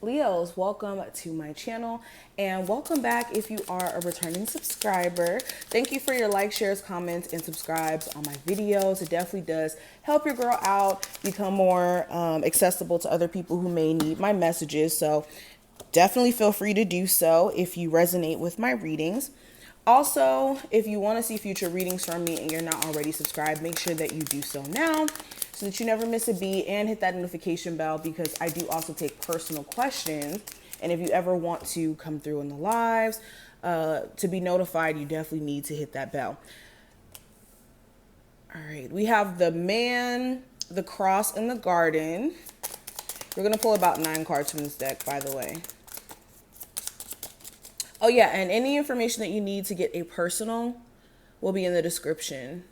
Leos, welcome to my channel and welcome back if you are a returning subscriber. Thank you for your likes, shares, comments, and subscribes on my videos. It definitely does help your girl out, become more accessible to other people who may need my messages. So definitely feel free to do so if you resonate with my readings. Also, if you want to see future readings from me and you're not already subscribed, make sure that you do so now so that you never miss a beat, and hit that notification bell because I do also take personal questions. And if you ever want to come through in the lives to be notified, you definitely need to hit that bell. All right, we have the man, the cross, and the garden. We're going to pull about 9 cards from this deck, by the way. Oh yeah, and any information that you need to get a personal will be in the description,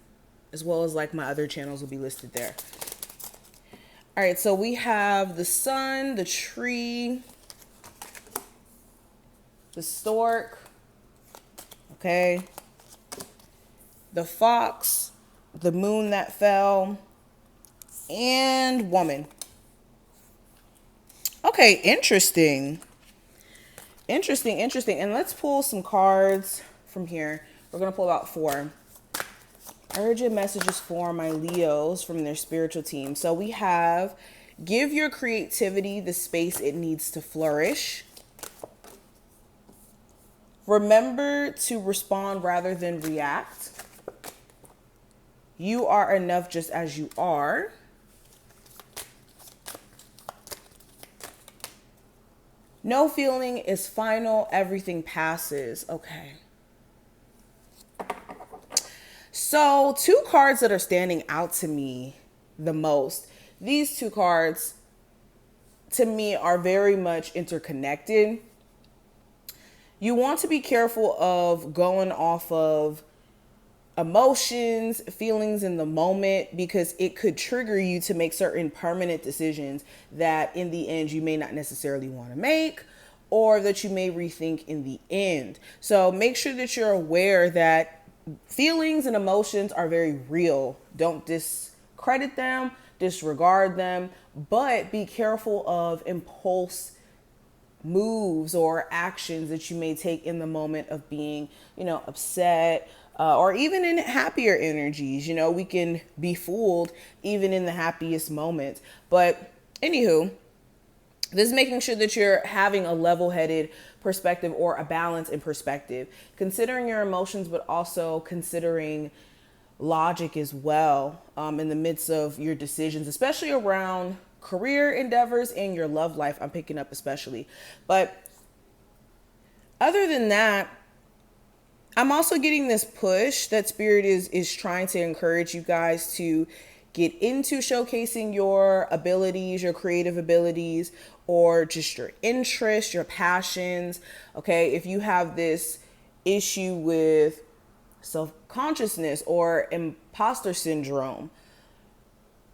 as well as like my other channels will be listed there. All right, so we have the sun, the tree, the stork, okay, the fox, the moon that fell, and woman. Okay, interesting. Interesting. And let's pull some cards from here. We're going to pull about 4. Urgent messages for my Leos from their spiritual team. So we have, give your creativity the space it needs to flourish. Remember to respond rather than react. You are enough just as you are. No feeling is final. Everything passes. Okay. So 2 cards that are standing out to me the most. These 2 cards to me are very much interconnected. You want to be careful of going off of emotions, feelings in the moment, because it could trigger you to make certain permanent decisions that in the end you may not necessarily want to make, or that you may rethink in the end. So make sure that you're aware that feelings and emotions are very real. Don't discredit them, disregard them, but be careful of impulse moves or actions that you may take in the moment of being, upset, or even in happier energies. We can be fooled even in the happiest moments. But anywho, this is making sure that you're having a level-headed perspective or a balance in perspective, considering your emotions, but also considering logic as well in the midst of your decisions, especially around career endeavors and your love life. I'm picking up especially. But other than that, I'm also getting this push that Spirit is trying to encourage you guys to get into showcasing your abilities, your creative abilities, or just your interests, your passions. Okay, if you have this issue with self-consciousness or imposter syndrome,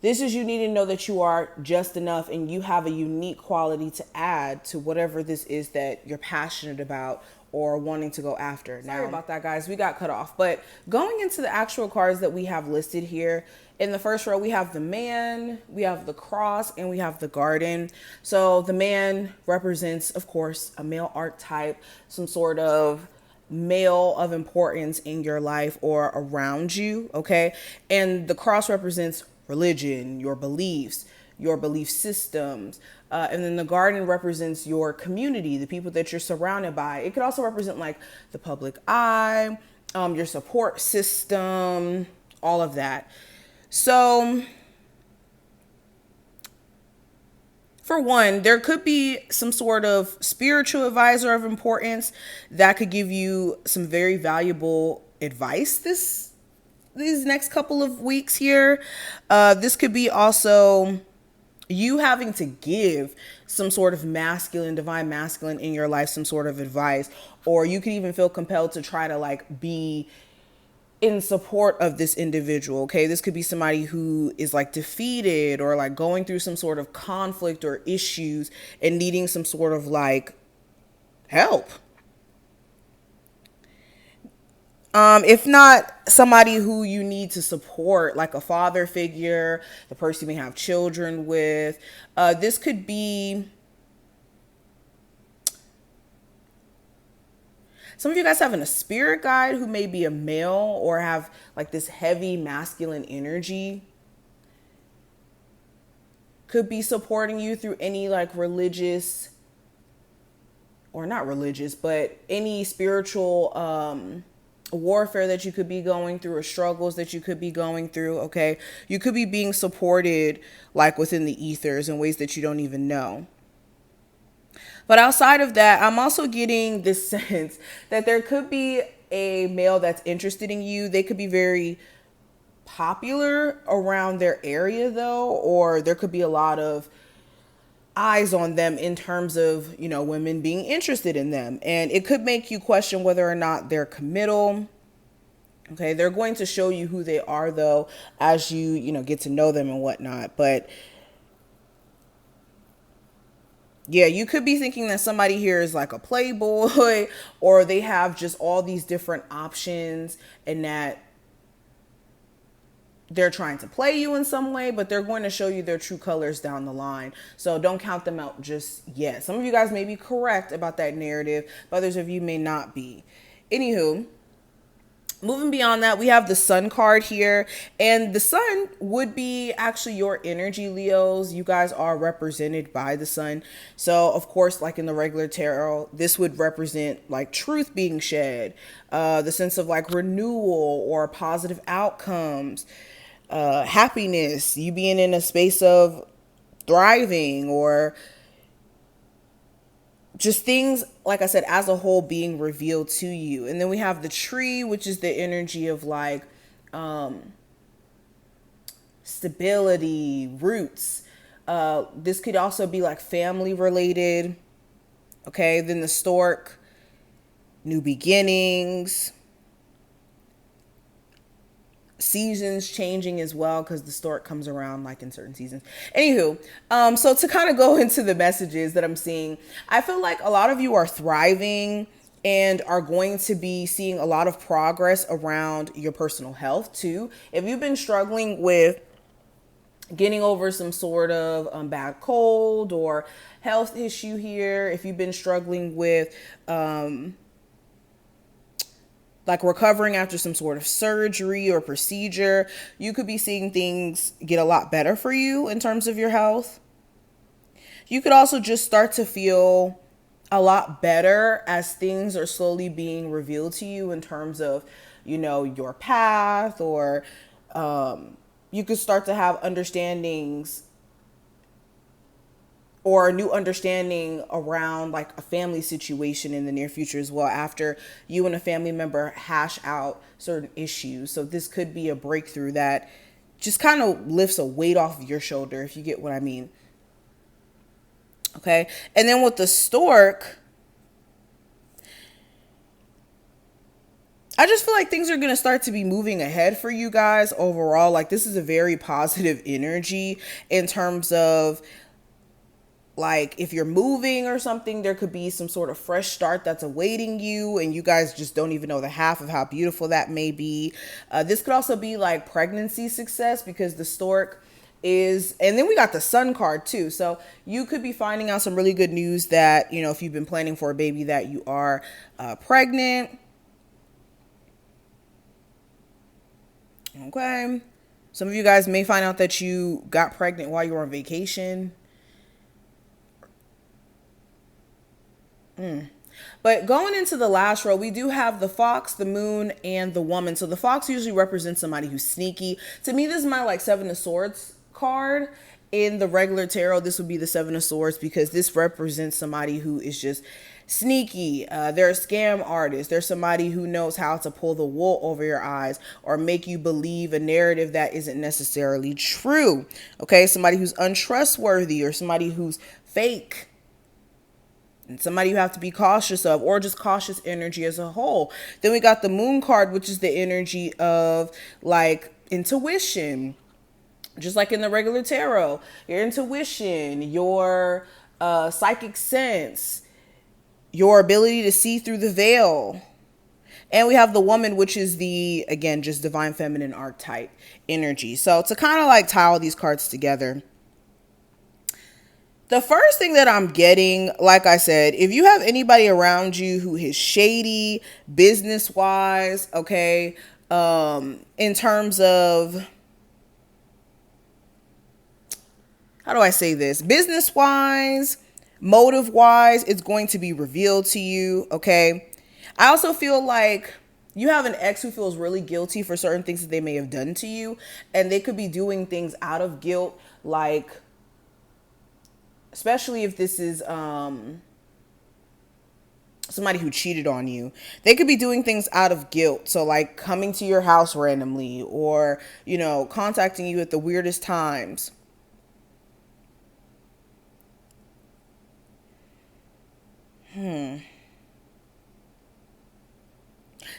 this is you need to know that you are just enough and you have a unique quality to add to whatever this is that you're passionate about or wanting to go after. Sorry about that, guys. We got cut off. But going into the actual cards that we have listed here, in the first row, we have the man, we have the cross, and we have the garden. So the man represents, of course, a male archetype, some sort of male of importance in your life or around you, okay? And the cross represents religion, your beliefs, your belief systems. And then the garden represents your community, the people that you're surrounded by. It could also represent like the public eye, your support system, all of that. So for one, there could be some sort of spiritual advisor of importance that could give you some very valuable advice these next couple of weeks here. This could be also you having to give some sort of masculine, divine masculine in your life, some sort of advice, or you could even feel compelled to try to like be in support of this individual. Okay, this could be somebody who is like defeated or like going through some sort of conflict or issues and needing some sort of like help. If not somebody who you need to support, like a father figure, the person you may have children with. This could be Some of you guys having a spirit guide who may be a male or have like this heavy masculine energy could be supporting you through any like religious, or not religious, but any spiritual warfare that you could be going through or struggles that you could be going through. Okay, you could be being supported like within the ethers in ways that you don't even know. But outside of that, I'm also getting this sense that there could be a male that's interested in you. They could be very popular around their area though, or there could be a lot of eyes on them in terms of, women being interested in them. And it could make you question whether or not they're committal. Okay, they're going to show you who they are though as you get to know them and whatnot. But yeah, you could be thinking that somebody here is like a playboy or they have just all these different options and that they're trying to play you in some way, but they're going to show you their true colors down the line. So don't count them out just yet. Some of you guys may be correct about that narrative, but others of you may not be. Anywho, moving beyond that, we have the sun card here, and the sun would be actually your energy, Leos. You guys are represented by the sun. So of course, like in the regular tarot, this would represent like truth being shed, the sense of like renewal or positive outcomes, happiness, you being in a space of thriving, or just things, like I said, as a whole being revealed to you. And then we have the tree, which is the energy of like stability, roots. This could also be like family related. Okay, then the stork, new beginnings, seasons changing as well, because the stork comes around like in certain seasons. Anywho, so to kind of go into the messages that I'm seeing, I feel like a lot of you are thriving and are going to be seeing a lot of progress around your personal health too. If you've been struggling with getting over some sort of bad cold or health issue here, if you've been struggling with like recovering after some sort of surgery or procedure, you could be seeing things get a lot better for you in terms of your health. You could also just start to feel a lot better as things are slowly being revealed to you in terms of, your path, or you could start to have understandings or a new understanding around like a family situation in the near future as well, after you and a family member hash out certain issues. So this could be a breakthrough that just kind of lifts a weight off of your shoulder, if you get what I mean. Okay. And then with the stork, I just feel like things are going to start to be moving ahead for you guys overall. Like this is a very positive energy in terms of like if you're moving or something, there could be some sort of fresh start that's awaiting you, and you guys just don't even know the half of how beautiful that may be. This could also be like pregnancy success, because the stork is, and then we got the sun card too. So you could be finding out some really good news that, if you've been planning for a baby, that you are pregnant. Okay. Some of you guys may find out that you got pregnant while you were on vacation. But going into the last row, we do have the fox, the moon, and the woman. So the fox usually represents somebody who's sneaky. To me, this is my like 7 of Swords card. In the regular tarot, this would be the 7 of Swords, because this represents somebody who is just sneaky. They're a scam artist. They're somebody who knows how to pull the wool over your eyes or make you believe a narrative that isn't necessarily true. Okay, somebody who's untrustworthy, or somebody who's fake. And somebody you have to be cautious of, or just cautious energy as a whole. Then we got the moon card, which is the energy of like intuition. Just like in the regular tarot, your intuition, your psychic sense, your ability to see through the veil. And we have the woman, which is the, again, just divine feminine archetype energy. So to kind of like tie all these cards together, The first thing that I'm getting, like I said, if you have anybody around you who is shady business wise, okay, in terms of, how do I say this? Business wise, motive wise, it's going to be revealed to you, okay? I also feel like you have an ex who feels really guilty for certain things that they may have done to you, and they could be doing things out of guilt, like, especially if this is somebody who cheated on you. They could be doing things out of guilt. So like coming to your house randomly, or, contacting you at the weirdest times.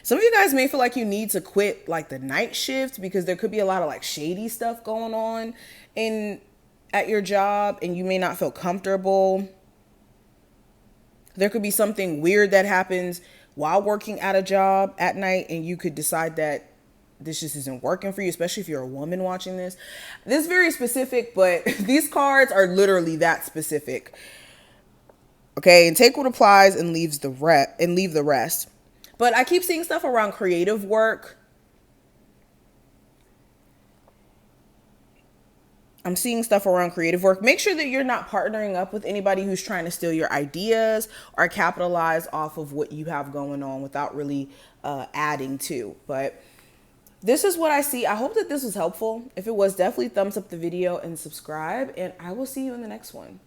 Some of you guys may feel like you need to quit like the night shift, because there could be a lot of like shady stuff going on in at your job, and you may not feel comfortable. There could be something weird that happens while working at a job at night, and you could decide that this just isn't working for you, especially if you're a woman watching this. This is very specific, but these cards are literally that specific. Okay, and take what applies and leave the rest. But I keep seeing stuff around creative work. I'm seeing stuff around creative work. Make sure that you're not partnering up with anybody who's trying to steal your ideas or capitalize off of what you have going on without really adding to. But this is what I see. I hope that this was helpful. If it was, definitely thumbs up the video and subscribe, and I will see you in the next one.